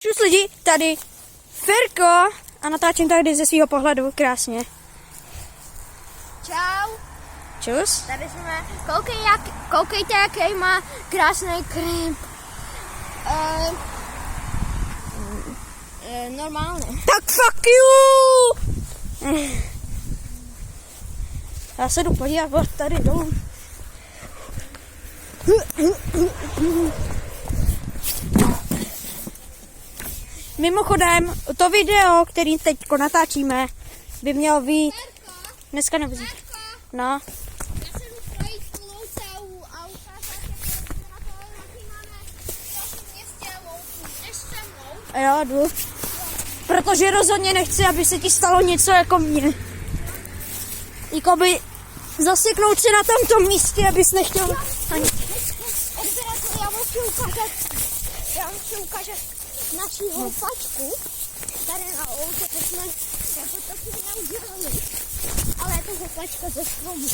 Čus lidi, tady Ferko a natáčím tady ze svého pohledu krásně. Čau. Čus. Tady jsme, koukejte, jaký má krásný krém. Normálně. Tak fuck you! Já se jdu podívat tady dolů. Mimochodem, to video, který teď natáčíme, by mělo být... Dneska nebude. No. Já se jdu projít po louce a ukázat, jak na to, jaký máme v městě louku. Jdeš se mnou? Jo, jdu. Protože rozhodně nechci, aby se ti stalo něco jako mně. Jakoby zaseknout si na tomto místě, abys nechtěl ani... Odběrateli, já vám chci ukázat naši houpačku. Tady na louce, to jsme jako taky neudělali. Ale je to houpačka ze stromu.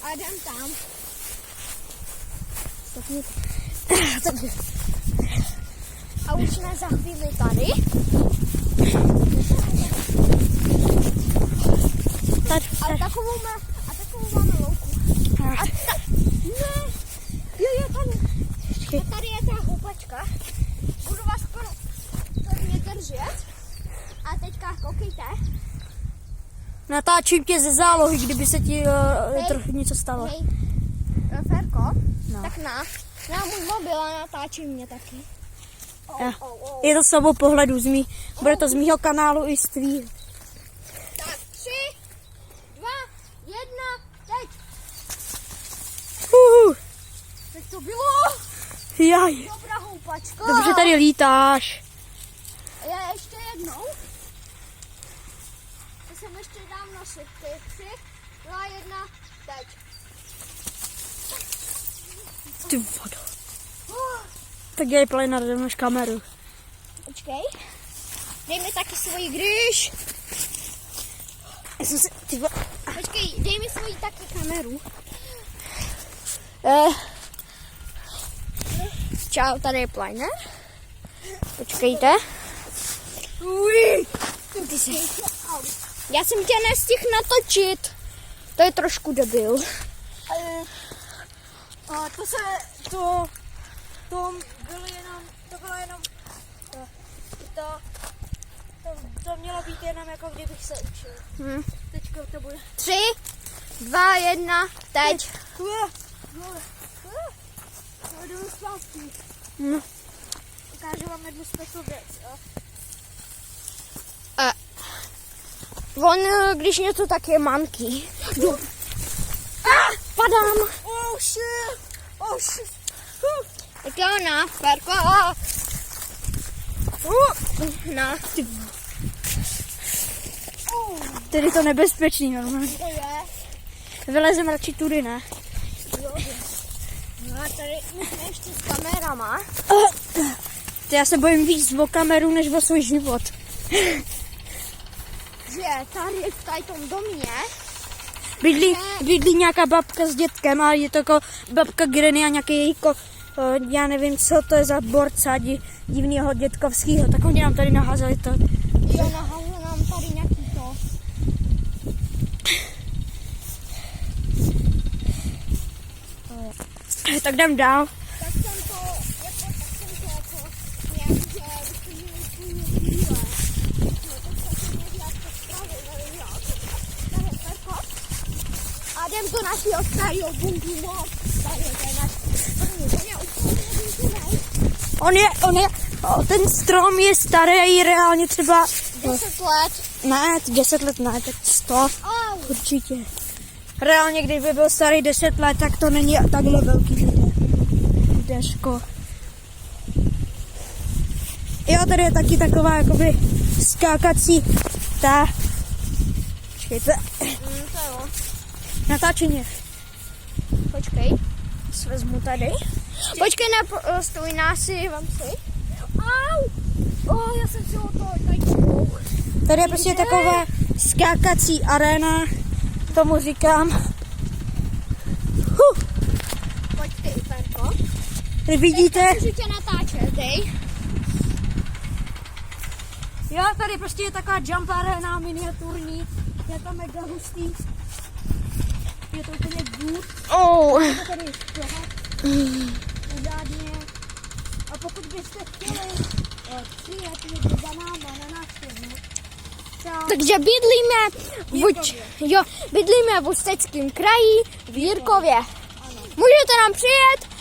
A jdem tam. A už jsme za chvíli tady. A takovou máme louku. Ne. Jo, tady je ta houpačka. Budu vás mě držet. A teďka koukejte. Natáčím tě ze zálohy, kdyby se ti trochu něco stalo. Hej, Ferko, No. tak na můj mobil a natáčí mě taky. Je to samou pohledu bude to z mýho kanálu i z tvýho. Tak 3, 2, 1, teď. Tak to bylo. Jaj, Dobrá houpačka. dobře tady lítáš. Já ještě jednou. To jsem ještě dám nosit. 3, 2, 1, teď. Ty vodo. Tak dělej play máš kameru. Počkej. Dej mi taky svoji gryš. Počkej, dej mi svoji taky kameru. Čau, tady je Pliner. Počkejte. Já jsem tě nestihl natočit. To je trošku debil. To mělo být jenom jako kdybych se učil. Teďka to bude. 3, 2, 1, teď. Ukážu vám jednu special věc. On, když něco, tak je manky. Padám. Oh shit. Tak jo, na, Ferko. Na. Tady je to nebezpečný normálně. To je. Vylezem radši tudy, ne? No a tady jsme ještě s kamerama. Já se bojím víc o kameru, než o svůj život. Že tady v tom domě. Bydlí nějaká babka s dětkem a je to jako babka Granny a nějaký jako, já nevím, co to je za borca divného dětkovského. Tak oni nám tady naházeli to. Jo, naházeli nám tady nějaký to. Tak jdem dál. Tak jsem to jako nějak, že vystavili svůj chvíle. No to se nějak postavil, nevím jak. Tady je Ferko. A jdem do našeho starého bunkru. Tady je ten náš první. Ten je úplně nevím, Ten strom je starý reálně třeba... 10 let. Ne, 10 let ne, tak 100 Au. určitě. Reálně, kdyby byl starý 10 let, tak to není takhle velký deško. Jo, tady je taky taková jakoby skákací ta... Počkejte. To jo. Natáčení. Počkej. Vezmu tady. Počkej, stůj nási, vám si. Au! Já jsem si o to tady. Tady je prostě taková skákací arena, tomu říkám. Počkej, Ferko. Vidíte? Můžu tě natáčet, dej. Jo, tady prostě je taková jump arena miniaturní. Je to mega hustý. Je to úplně good. Oh. Je to tady pořádně. A pokud byste chtěli přijet někde za náma na návštěvu, Takže bydlíme v Ústeckém kraji v Jirkově. Můžete nám přijet,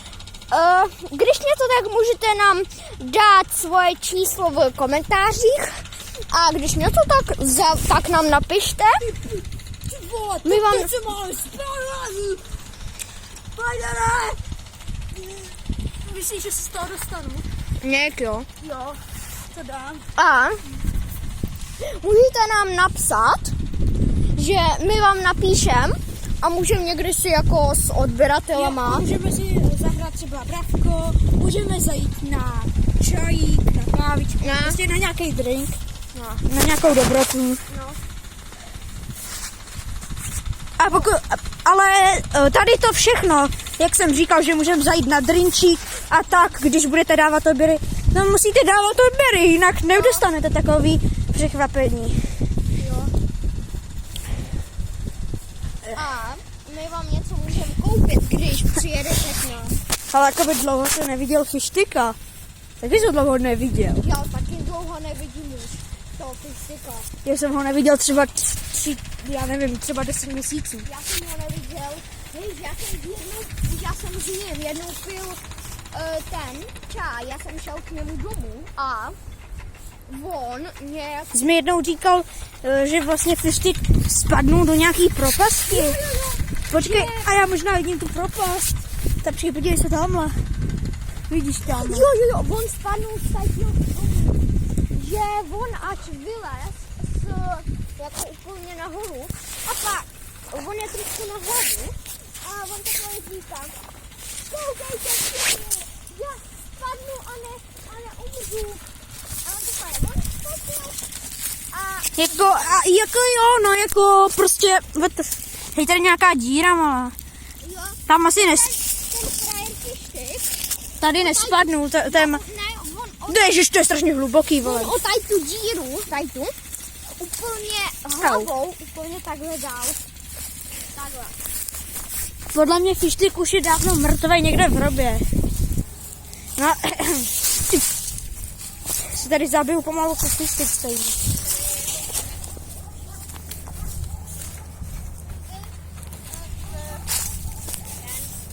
když něco, tak můžete nám dát svoje číslo v komentářích a když něco, tak nám napište. My vám... Myslíš, že se z toho dostanu? Nějak jo. Jo, to dám. A můžete nám napsat, že my vám napíšem a můžeme někdy si jako s odběratelema. Můžeme si zahrát třeba bravko, můžeme zajít na čajík, na kávičku, prostě na nějaký drink, na nějakou dobrotu. No. A ale tady to všechno, jak jsem říkal, že můžeme zajít na drinčík a tak, když budete dávat odběry, no musíte dávat odběry, jinak nedostanete takový překvapení. Jo. A my vám něco můžeme koupit, když přijedete k nám. Ale jako by dlouho jsem neviděl fištyka. Taky jsem dlouho neviděl. Já taky dlouho nevidím už toho fištyka. Já jsem ho neviděl třeba třeba 10 měsíců. Já jsem ho neviděl. Víš, já jsem s ním jednou pil ten čaj, já jsem šel k němu domů a on nějak... Jsi mi jednou říkal, že vlastně fištyk spadnul do nějaký propasti. Počkej, a já možná vidím tu propast. Tak přijde, podívej se tamhle. Vidíš tam? Jo, on spadnul z takového domu, že on až vylez jako úplně nahoru a pak on je trošku na hlavu a on takhle říká, koukejte všichni, já spadnu a neumřu. A on takhle, on spadl a Jako jo, no jako prostě, hej, tady nějaká díra malá. jo, Tam asi ten frajer fištyk, tady nespadnul, Ježiš, to je strašně hluboký, vole. on o tady tu díru, tady tu, úplně hlavou, úplně takhle dál. Takhle. Podle mě fištyk už je dávno mrtvý někde v hrobě. No, si tady zabiju pomalu jako fištyk stejně.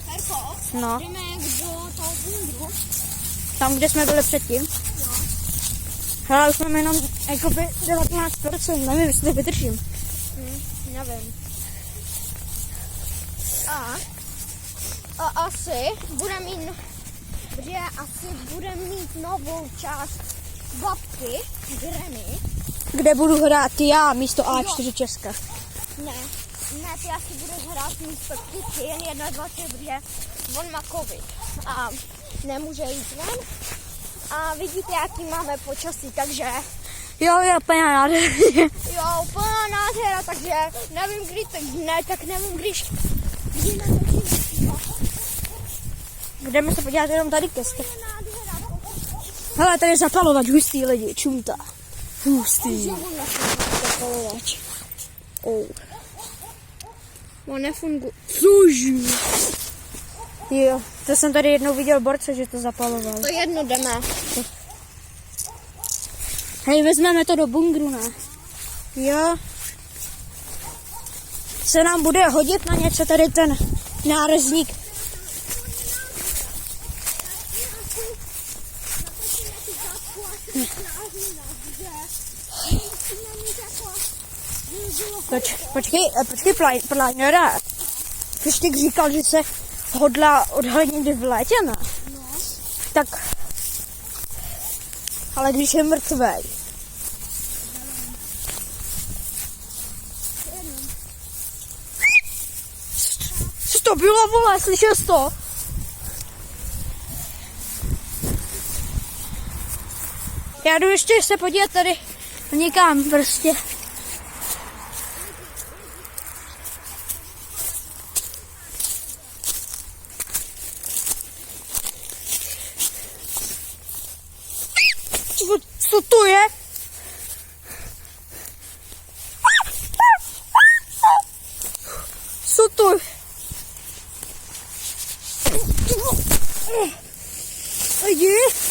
Herko, No, jdeme do toho bundru. tam, kde jsme byli předtím. Hele, už máme jenom jakoby 19%, nevím, jestli to vydržím. Nevím. A asi bude mít, novou část babky, Granny. Kde budu hrát já místo A4 Česka. Ne, ty asi budeš hrát místo Kiki, jen 21, protože on má covid a nemůže jít ven. A vidíte, jaký máme počasí, takže Jo, úplně nádherně. jo, úplná nádhera, takže nevím, kdy to dne, tak nevím, když Jdeme se podívat jenom tady ke stě. nádhera. Hele, tady je zapalovač, hustý lidi, čumta. Hustý. Zapalovač. Oh. On nefunguje. Cože? Jo, to jsem tady jednou viděl borce, že to zapaloval. To jedno jdeme. Hej, vezmeme to do bungru, ne? Jo. Se nám bude hodit na něco tady ten nárazník. Počkej, Plajnera. Fištyk říkal, že se hodlá odhodit v létě, ne? No. Tak, ale když je mrtvej. Co to bylo, vole, slyšel jsi to? Já jdu ještě se podívat tady někam prostě. Co to je? Stůj. Jdi.